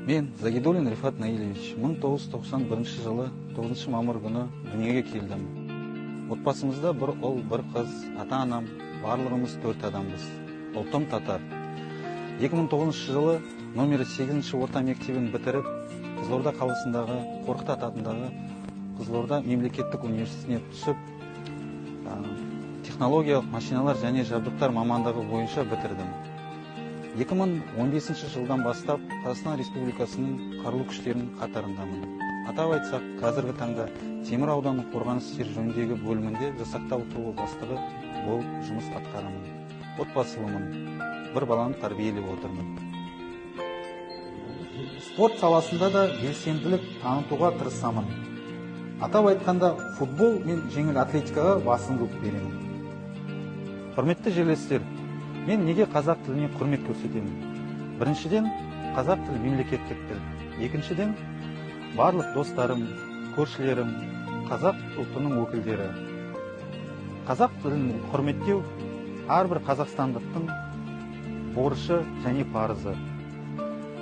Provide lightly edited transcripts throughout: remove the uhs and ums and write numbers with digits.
Мен Загидуллин Рифат Наилевич 1991 жылы 9 мамыр күні дүниеге келдім. Отбасымызда бір ұл, бір қыз, ата-анам, барлығымыз 4 адамбыз. Ұлтым татар. 2009 жылы номер 8 орта мектебін бітіріп, Қызылорда қаласындағы Қорқыт ата атындағы Қызылорда мемлекеттік университетіне түсіп, технологиялық машиналар және жабдықтар мамандығы бойынша бітірдім. 2015 жылдан бастап Қазақстан Республикасының қарулы күштерінің қатарындамын. Атап айтсақ, қазіргі таңда Темір ауданының қорғаныс істері жөніндегі бөлімінде жасақтау тобы бастығы болып жұмыс атқарамын. Отбасылымын, бір баланы тәрбиелеп отырмын. Спорт саласында да белсенділік танытуға тырысамын. Атап айтқанда, футбол мен жеңіл атлетикаға басымдылық беремін. Құрметті жерлестер, мен неге қазақ тіліне құрмет көрсетемін? Біріншіден, қазақ тілі мемлекеттік тіл. Екіншіден, барлық достарым, көршілерім, қазақ ұлтының өкілдері. Қазақ тілін құрметтеу әрбір қазақстандықтың борышы және парызы.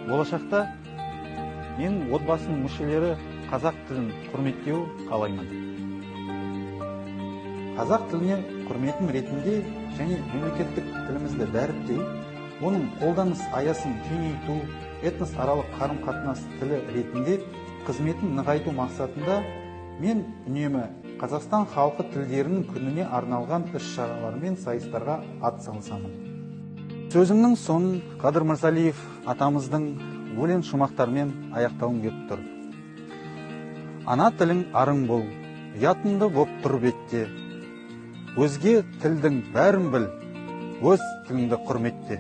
Болашақта мен отбасының мүшелері қазақ тілін құрметтеу қалаймын. Қазақ тіліне құрметім ретінде және мемлекеттік тілімізді дәріптей, оның қолданыс аясын кеңейту, этносаралық қарым-қатынас тілі ретінде қызметін нығайту мақсатында мен үнемі Қазақстан халқы тілдерінің күніне арналған іс-шаралар мен сайыстарға атсалысамын. Сөзімнің соңын Қадыр Мырзалиев атамыздың өлең шумақтарымен аяқтауым келіп тұр. Ана тілің арың бол, ұятынды боп тұр бетте. Өзге тілдің бәрін біл, өз тіліңді құрметте.